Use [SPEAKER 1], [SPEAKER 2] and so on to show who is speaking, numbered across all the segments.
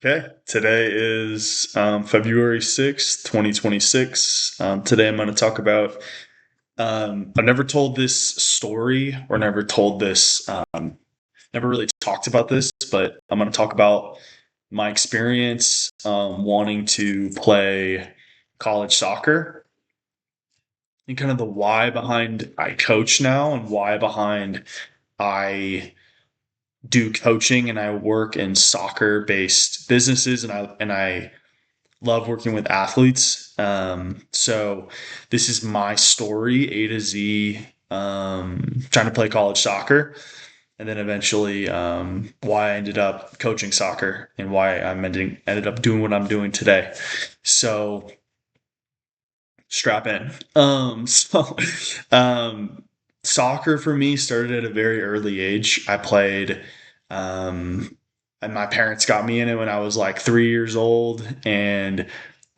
[SPEAKER 1] Okay, today is February 6th, 2026. Today I'm going to talk about. I've never told this story or never told this, never really talked about this, but I'm going to talk about my experience wanting to play college soccer and kind of the why behind I coach now and why behind I do coaching and I work in soccer based businesses and I love working with athletes. So this is my story, A to Z, trying to play college soccer, and then eventually why I ended up coaching soccer and why ended up doing what I'm doing today. So strap in. Um, Soccer for me started at a very early age. I played. Um, and my parents got me in it when I was like 3 years old, and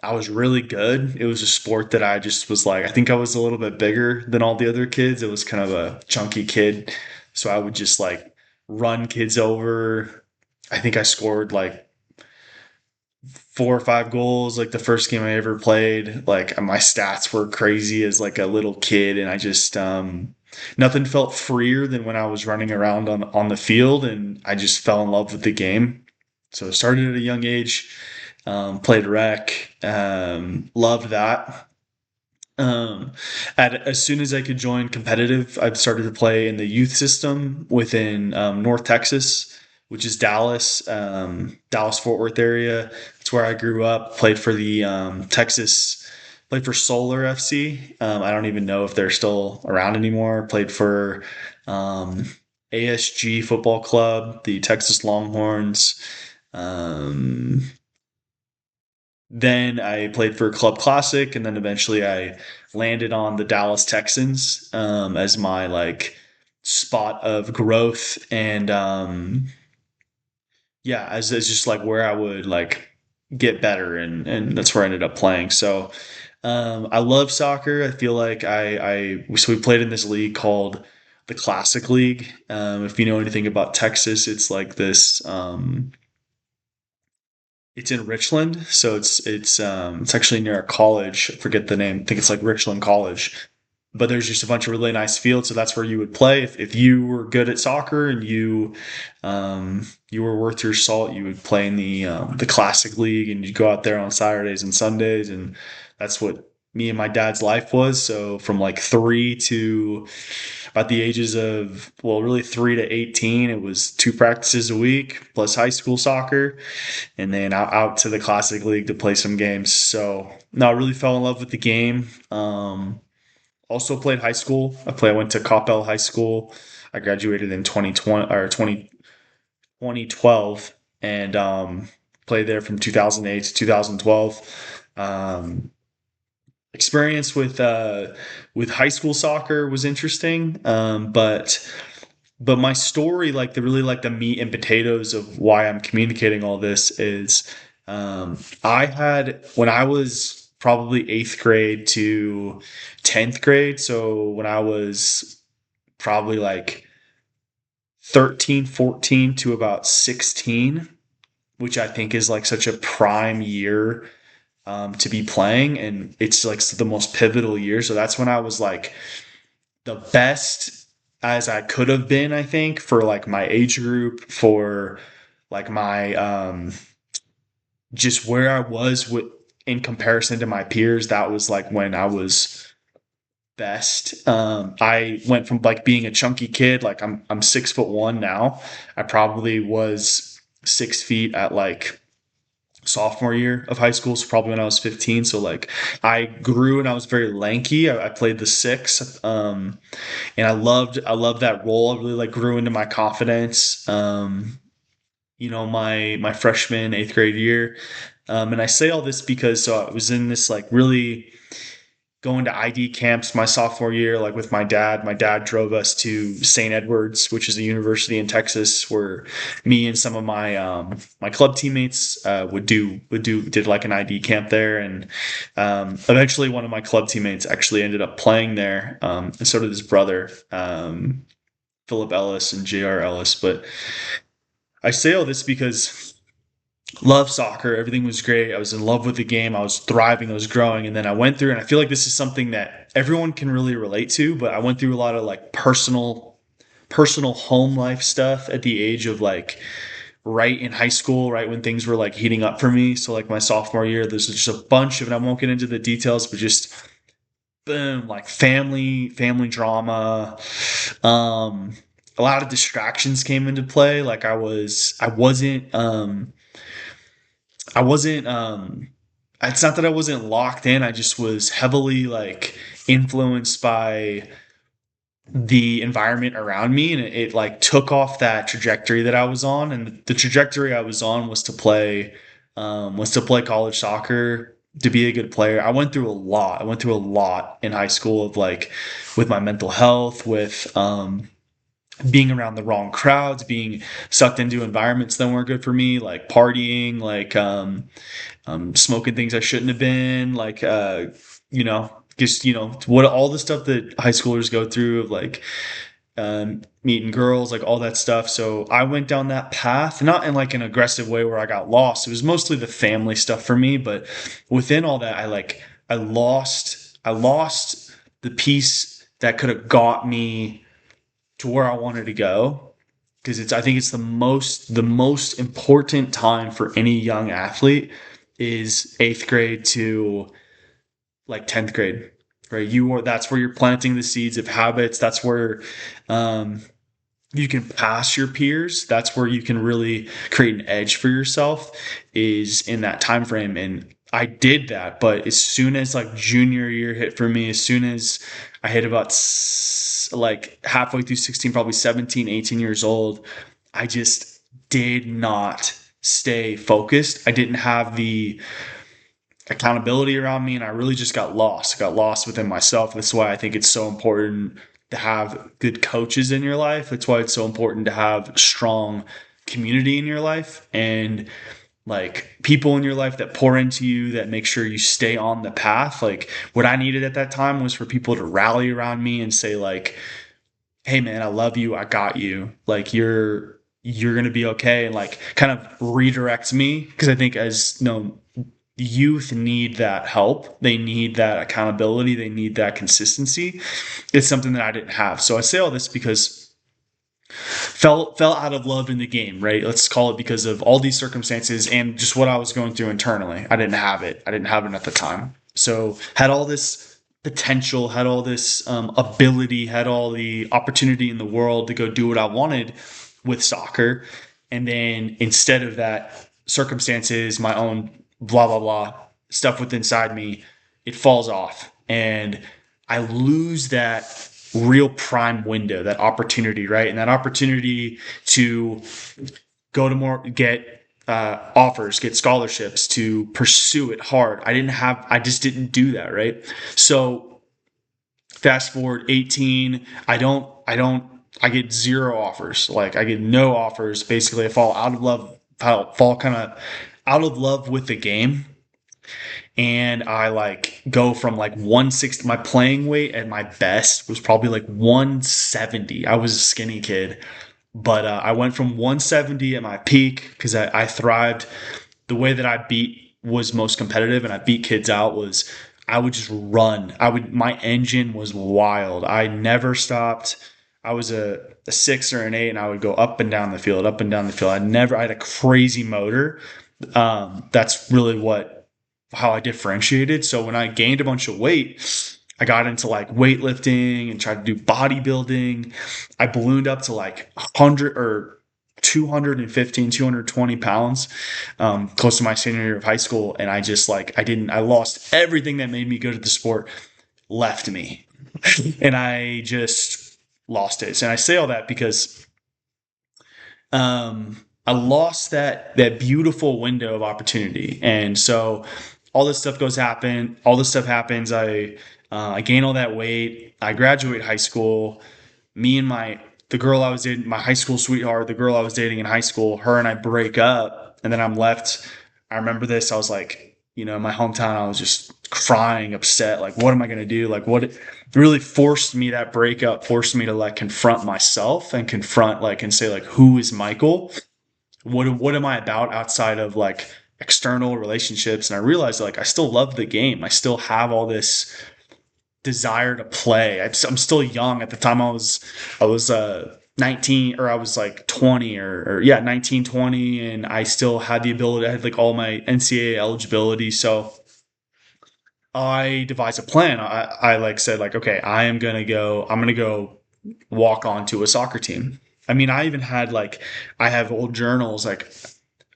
[SPEAKER 1] I was really good. It was a sport that I just was like, I think I was a little bit bigger than all the other kids. It was kind of a chunky kid. So I would just like run kids over. I think I scored like 4 or 5 goals like the first game I ever played. Like my stats were crazy as like a little kid, and I just nothing felt freer than when I was running around on the field, and I just fell in love with the game. So I started at a young age, played rec, loved that. Um, as soon as I could join competitive, I started to play in the youth system within North Texas, which is Dallas, Dallas Fort Worth area. That's where I grew up. Played for the Texas, played for Solar FC. I don't even know if they're still around anymore. Played for um, ASG Football Club, the Texas Longhorns. Um, then I played for Club Classic, and then eventually I landed on the Dallas Texans as my like spot of growth and yeah, as just like where I would like get better, and that's where I ended up playing. So I love soccer. I feel like so we played in this league called the Classic League. If you know anything about Texas, it's like this. It's in Richland, so it's actually near a college. I forget the name. I think it's like Richland College. But there's just a bunch of really nice fields, so that's where you would play. If you were good at soccer and you were worth your salt, you would play in the classic league, and you'd go out there on Saturdays and Sundays, and that's what me and my dad's life was. So from like 3 to about the ages of, well, really 3 to 18, it was 2 practices a week plus high school soccer, and then out to the classic league to play some games. So no, I really fell in love with the game. Also played high school. I went to Coppell High School. I graduated in 2020 or 2012, and played there from 2008 to 2012. Um, Experience with high school soccer was interesting, but my story, like the meat and potatoes of why I'm communicating all this is, I had when I was probably 8th grade to 10th grade. So when I was probably like 13, 14 to about 16, which I think is like such a prime year to be playing, and it's like the most pivotal year. So that's when I was like the best as I could have been, I think, for like my age group, for like my just where I was with in comparison to my peers. That was like when I was best. I went from like being a chunky kid, like I'm 6'1" now. I probably was 6 feet at like sophomore year of high school, so probably when I was 15. So like I grew and I was very lanky. I played the six, and I loved that role. I really like grew into my confidence. My freshman 8th grade year, and I say all this because so I was in this like really going to ID camps my sophomore year, like with my dad. My dad drove us to St. Edwards, which is a university in Texas, where me and some of my club teammates did like an ID camp there, and eventually one of my club teammates actually ended up playing there, and so did his brother, Philip Ellis and J.R. Ellis. But I say all this because loved soccer. Everything was great. I was in love with the game. I was thriving. I was growing. And then I went through, and I feel like this is something that everyone can really relate to, but I went through a lot of like personal home life stuff at the age of like right in high school, right when things were like heating up for me. So like my sophomore year, there's just a bunch of, and I won't get into the details, but just boom, like family drama. Um, a lot of distractions came into play. Like I wasn't, it's not that I wasn't locked in. I just was heavily like influenced by the environment around me, and it like took off that trajectory that I was on. And the trajectory I was on was to play college soccer, to be a good player. I went through a lot. I went through a lot in high school of like with my mental health, with being around the wrong crowds, being sucked into environments that weren't good for me, like partying, like smoking things I shouldn't have been, like you know, just what all the stuff that high schoolers go through of like meeting girls, like all that stuff. So I went down that path, not in like an aggressive way where I got lost. It was mostly the family stuff for me, but within all that, I lost the piece that could have got me to where I wanted to go. Because I think it's the most important time for any young athlete is 8th grade to like 10th grade, right? That's where you're planting the seeds of habits. That's where um, you can pass your peers. That's where you can really create an edge for yourself, is in that time frame. And I did that, but as soon as like junior year hit for me, as soon as I hit about like halfway through 16, probably 17, 18 years old, I just did not stay focused. I didn't have the accountability around me, and I really just got lost. I got lost within myself. That's why I think it's so important to have good coaches in your life. That's why it's so important to have strong community in your life, and like people in your life that pour into you, that make sure you stay on the path. Like what I needed at that time was for people to rally around me and say like, hey man, I love you. I got you. Like you're going to be okay. And like kind of redirect me. Cause I think as youth need that help. They need that accountability. They need that consistency. It's something that I didn't have. So I say all this because fell out of love in the game, right? Let's call it, because of all these circumstances and just what I was going through internally. I didn't have it. I didn't have it at the time. So had all this potential, had all this ability, had all the opportunity in the world to go do what I wanted with soccer. And then instead of that, circumstances, my own blah, blah, blah stuff within inside me, it falls off. And I lose that real prime window, that opportunity, right? And that opportunity to go to more, get offers, get scholarships, to pursue it hard. I just didn't do that, right? So fast forward 18, I get zero offers. Like I get no offers. Basically, I fall out of love, fall kind of out of love with the game. And I like go from like 160. My playing weight at my best was probably like 170. I was a skinny kid, but I went from 170 at my peak because I thrived. The way that I beat was most competitive, and I beat kids out was I would just run. My engine was wild. I never stopped. I was a 6 or an 8, and I would go up and down the field, up and down the field. I had a crazy motor. That's really how I differentiated. So when I gained a bunch of weight, I got into like weightlifting and tried to do bodybuilding. I ballooned up to like 100 or 215, 220 pounds, close to my senior year of high school. And I lost everything that made me good at the sport, left me. And I just lost it. And I say all that because, I lost that beautiful window of opportunity. And so all this stuff happens. I gain all that weight. I graduate high school. Me and the girl I was dating, my high school sweetheart, the girl I was dating in high school, her and I break up, and then I'm left. I remember this. I was like, in my hometown, I was just crying, upset. Like, what am I going to do? Like, what? It really forced me, that breakup forced me to like confront myself and confront and say like, who is Michael? what am I about outside of like external relationships? And I realized like I still love the game. I still have all this desire to play. I'm still young. At the time I was 19, or I was like 20, or yeah, 19, 20, and I still had the ability. I had like all my NCAA eligibility. So I devised a plan. I like said like, okay, I'm gonna go walk onto a soccer team. I mean, I even had like, I have old journals. Like,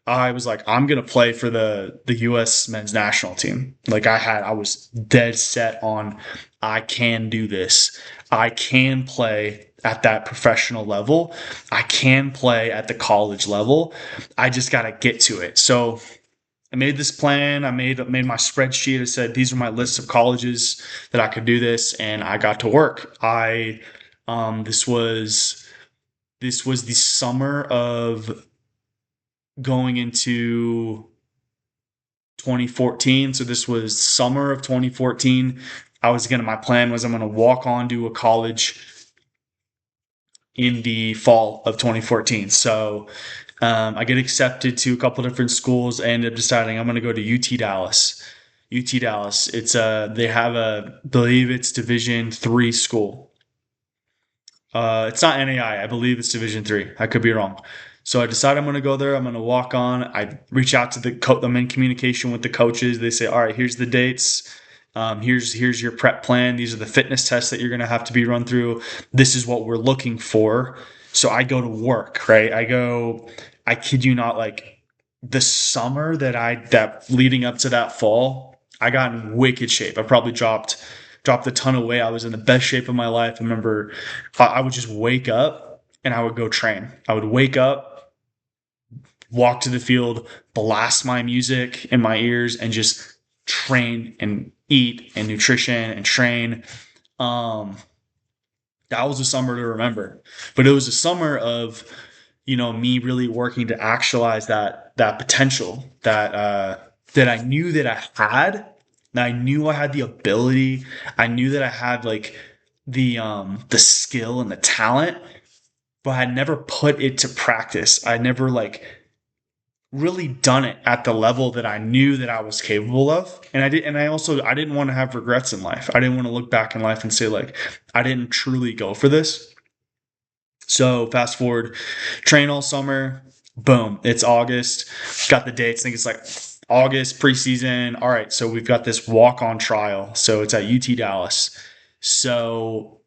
[SPEAKER 1] I was like, I'm gonna play for the U.S. men's national team. Like, I was dead set on, I can do this. I can play at that professional level. I can play at the college level. I just gotta get to it. So I made this plan. I made my spreadsheet. I said these are my lists of colleges that I could do this, and I got to work. I this was the summer of going into 2014. So this was summer of 2014. My plan was I'm gonna walk on to a college in the fall of 2014. So I get accepted to a couple different schools. I ended up deciding I'm going to go to UT Dallas. UT Dallas. It's they have believe it's Division III school. It's not NAI. I believe it's Division III. I could be wrong. So I decided I'm going to go there. I'm going to walk on. I reach out to I'm in communication with the coaches. They say, all right, here's the dates. Here's your prep plan. These are the fitness tests that you're going to have to be run through. This is what we're looking for. So I go to work, right? I kid you not, like the summer that leading up to that fall, I got in wicked shape. I probably dropped a ton of weight. I was in the best shape of my life. I remember I would just wake up and I would go train. I would wake up, walk to the field, blast my music in my ears, and just train and eat and nutrition and train. That was a summer to remember. But it was a summer of, me really working to actualize that potential that I knew that I had. And I knew I had the ability. I knew that I had like the skill and the talent, but I had never put it to practice. I never like really done it at the level that I knew that I was capable of. And I didn't want to have regrets in life. I didn't want to look back in life and say like, I didn't truly go for this. So fast forward, train all summer, boom, it's August. Got the dates. I think it's like August preseason. All right. So we've got this walk on trial. So it's at UT Dallas. So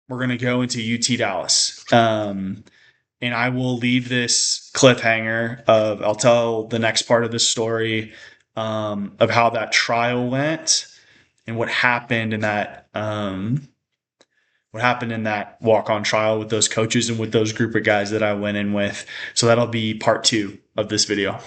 [SPEAKER 1] we're going to go into UT Dallas. And I will leave this cliffhanger I'll tell the next part of this story of how that trial went and what happened in that walk-on trial with those coaches and with those group of guys that I went in with. So that'll be part 2 of this video.